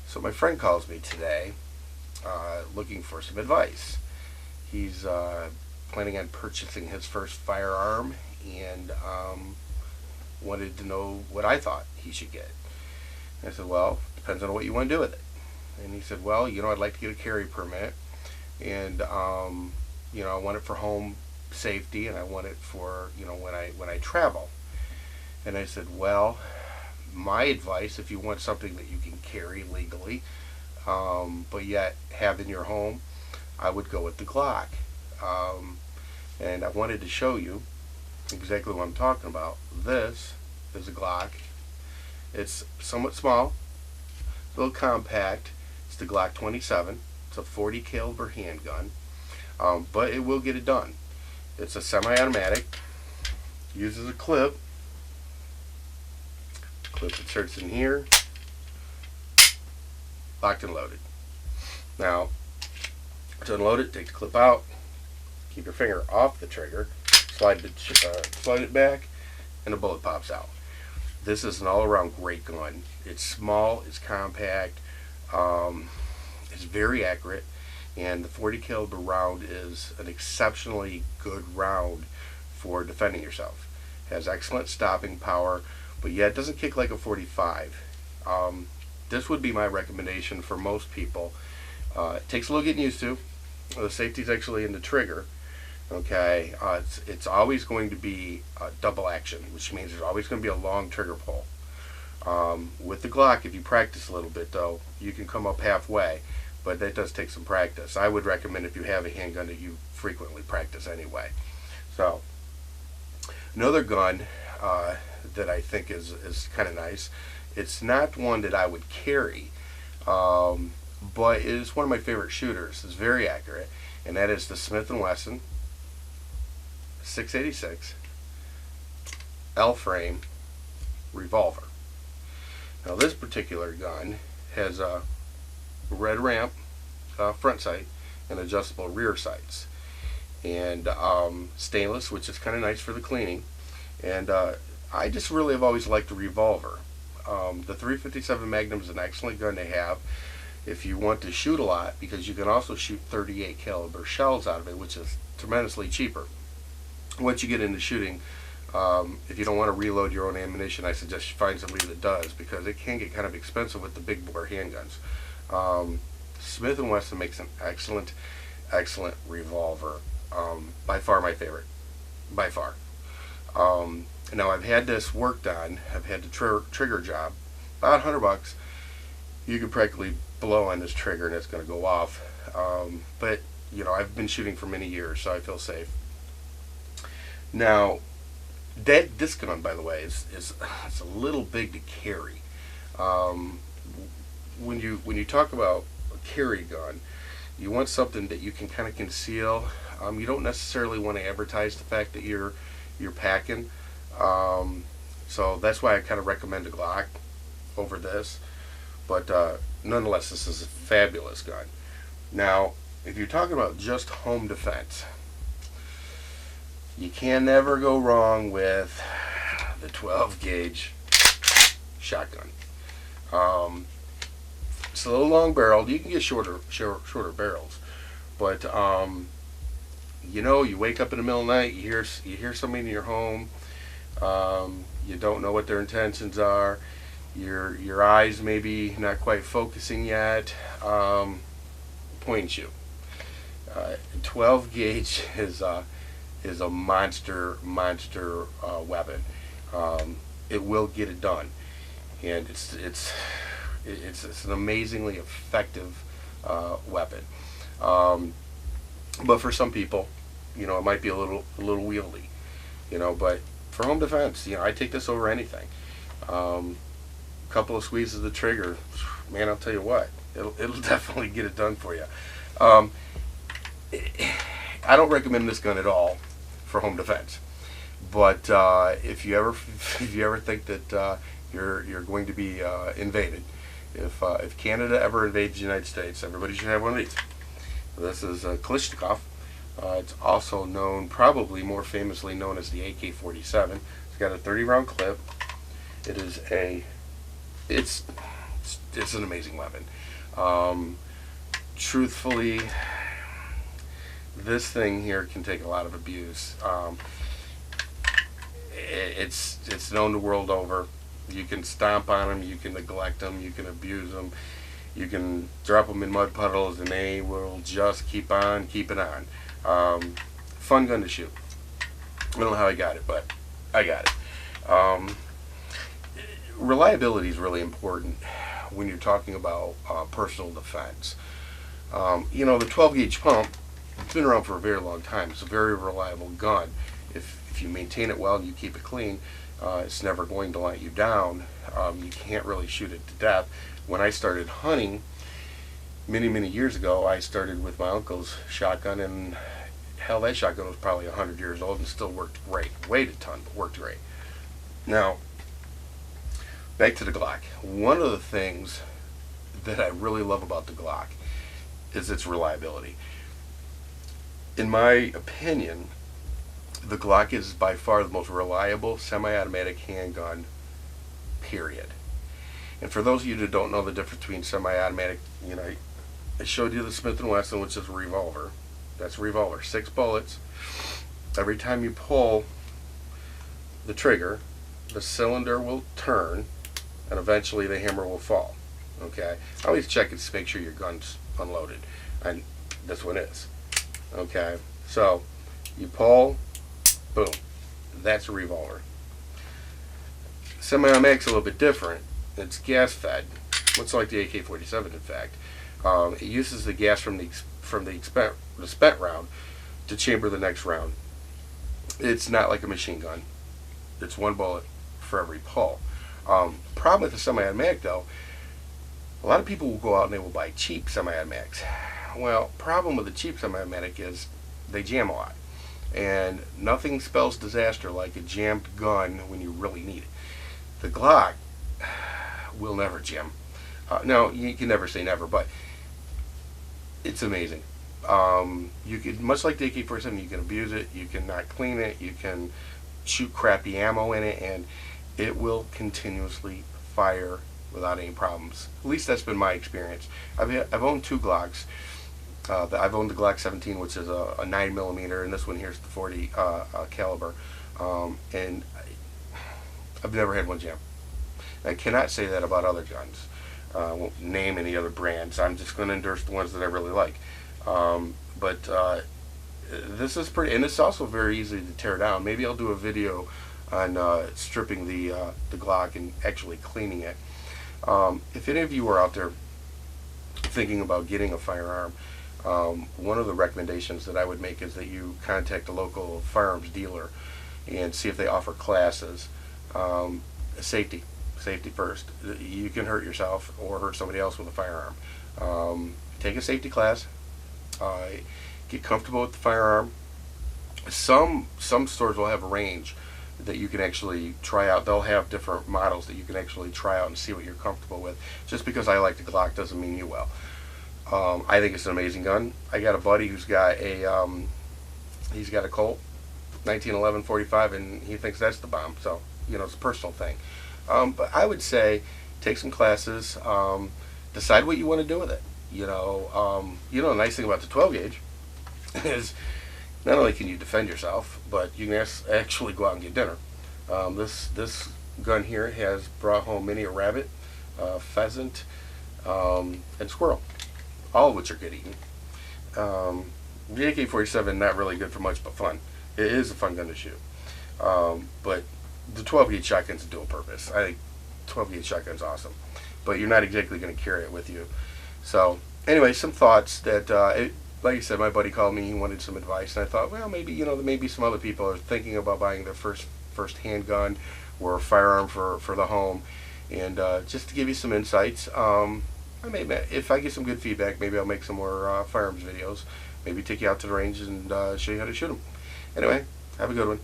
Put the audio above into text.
So my friend calls me today looking for some advice. He's planning on purchasing his first firearm and wanted to know what I thought he should get. I said, well, depends on what you want to do with it. And he said, well, I'd like to get a carry permit, and I want it for home safety, and I want it for when I travel. And I said, well, my advice, if you want something that you can carry legally, but yet have in your home, I would go with the Glock. And I wanted to show you exactly what I'm talking about. This is a Glock. It's somewhat small, a little compact. It's the Glock 27. It's a 40 caliber handgun, but it will get it done. It's a semi-automatic. Uses a clip. Clip inserts in here. Locked and loaded. Now, to unload it, take the clip out. Keep your finger off the trigger. Slide it back, and the bullet pops out. This is an all-around great gun. It's small. It's compact. It's very accurate, and the 40 caliber round is an exceptionally good round for defending yourself. It has excellent stopping power, but yet it doesn't kick like a 45. This would be my recommendation for most people. It takes a little getting used to. The safety is actually in the trigger. Okay, it's always going to be double action, which means there's always going to be a long trigger pull. With the Glock, if you practice a little bit, though, you can come up halfway, but that does take some practice. I would recommend, if you have a handgun, that you frequently practice anyway. So, another gun that I think is kind of nice. It's not one that I would carry, but it is one of my favorite shooters. It's very accurate, and that is the Smith & Wesson 686 L-frame revolver. Now, this particular gun has a red ramp front sight and adjustable rear sights, and stainless, which is kind of nice for the cleaning. And I just really have always liked the revolver. The 357 Magnum is an excellent gun to have if you want to shoot a lot, because you can also shoot 38 caliber shells out of it, which is tremendously cheaper. Once you get into shooting, if you don't want to reload your own ammunition, I suggest you find somebody that does, because it can get kind of expensive with the big bore handguns. Smith & Wesson makes an excellent revolver. By far my favorite. By far. Now, I've had this worked on. I've had the trigger job. About $100. You could practically blow on this trigger and it's going to go off. But I've been shooting for many years, so I feel safe. Now, this gun, by the way, is it's a little big to carry. When you talk about a carry gun, you want something that you can kind of conceal. You don't necessarily want to advertise the fact that you're packing. So that's why I kind of recommend a Glock over this. But nonetheless, this is a fabulous gun. Now, if you're talking about just home defense, you can never go wrong with the 12 gauge shotgun. It's a little long barreled. You can get shorter barrels, but you wake up in the middle of the night, you hear somebody in your home. You don't know what their intentions are. Your eyes maybe not quite focusing yet. Point and shoot. 12 gauge is a monster weapon. It will get it done, and it's an amazingly effective weapon. But for some people, it might be a little wieldy. But for home defense, I take this over anything. Couple of squeezes of the trigger, man, I'll tell you what, it'll definitely get it done for you. I don't recommend this gun at all for home defense, but if you ever think that you're going to be invaded, if Canada ever invades the United States, everybody should have one of these. This is a Kalashnikov. It's also known, probably more famously known as the AK-47. It's got a 30 round clip. It's it's an amazing weapon. Truthfully, this thing here can take a lot of abuse. It's known the world over. You can stomp on them, you can neglect them, you can abuse them, you can drop them in mud puddles, and they will just keep on keeping on. Fun gun to shoot. I don't know how I got it, but I got it. Reliability is really important when you're talking about personal defense. The 12 gauge pump, it's been around for a very long time. It's a very reliable gun. If you maintain it well and you keep it clean, it's never going to let you down. You can't really shoot it to death. When I started hunting many years ago, I started with my uncle's shotgun, and hell, that shotgun was probably 100 years old and still worked great. Weighed a ton, but worked great. Now, back to the Glock. One of the things that I really love about the Glock is its reliability. In my opinion, the Glock is by far the most reliable semi-automatic handgun, period. And for those of you that don't know the difference between semi-automatic, I showed you the Smith & Wesson, which is a revolver. That's a revolver. 6 bullets. Every time you pull the trigger, the cylinder will turn, and eventually the hammer will fall. Okay? I always check it to make sure your gun's unloaded. And this one is. Okay? So, you pull, boom. That's a revolver. Semi-automatic's a little bit different. It's gas fed, much like the AK-47 in fact. It uses the gas from the spent round to chamber the next round. It's not like a machine gun. It's one bullet for every pull. Problem with the semi-automatic though, a lot of people will go out and they will buy cheap semi-automatics. Well, problem with the cheap semi-automatic is they jam a lot. And nothing spells disaster like a jammed gun when you really need it. The Glock will never jam. No, you can never say never, but it's amazing. You can, much like the AK-47, you can abuse it, you can not clean it, you can shoot crappy ammo in it, and it will continuously fire without any problems. At least that's been my experience. I've owned 2 Glocks. I've owned the Glock 17, which is a 9mm, and this one here is the 40 caliber. And I've never had one jam. I cannot say that about other guns. I won't name any other brands. I'm just going to endorse the ones that I really like. But this is pretty, and it's also very easy to tear down. Maybe I'll do a video on stripping the Glock and actually cleaning it. If any of you are out there thinking about getting a firearm, one of the recommendations that I would make is that you contact a local firearms dealer and see if they offer classes. Safety first. You can hurt yourself or hurt somebody else with a firearm. Take a safety class. Get comfortable with the firearm. Some stores will have a range that you can actually try out. They'll have different models that you can actually try out and see what you're comfortable with. Just because I like the Glock doesn't mean you will. I think it's an amazing gun. I got a buddy who's got a Colt 1911 45, and he thinks that's the bomb. So it's a personal thing. But I would say take some classes. Decide what you want to do with it. The nice thing about the 12 gauge is not only can you defend yourself, but you can actually go out and get dinner. This gun here has brought home many a rabbit, pheasant, and squirrel, all of which are good eating. The AK-47 not really good for much but fun. It is a fun gun to shoot. But the 12 gauge shotgun's a dual purpose. I think 12 gauge shotgun's awesome, but you're not exactly going to carry it with you. So anyway, some thoughts that like I said, my buddy called me. He wanted some advice, and I thought, well, maybe maybe some other people are thinking about buying their first handgun or a firearm for the home, and just to give you some insights. If I get some good feedback, maybe I'll make some more firearms videos. Maybe take you out to the range and show you how to shoot them. Anyway, have a good one.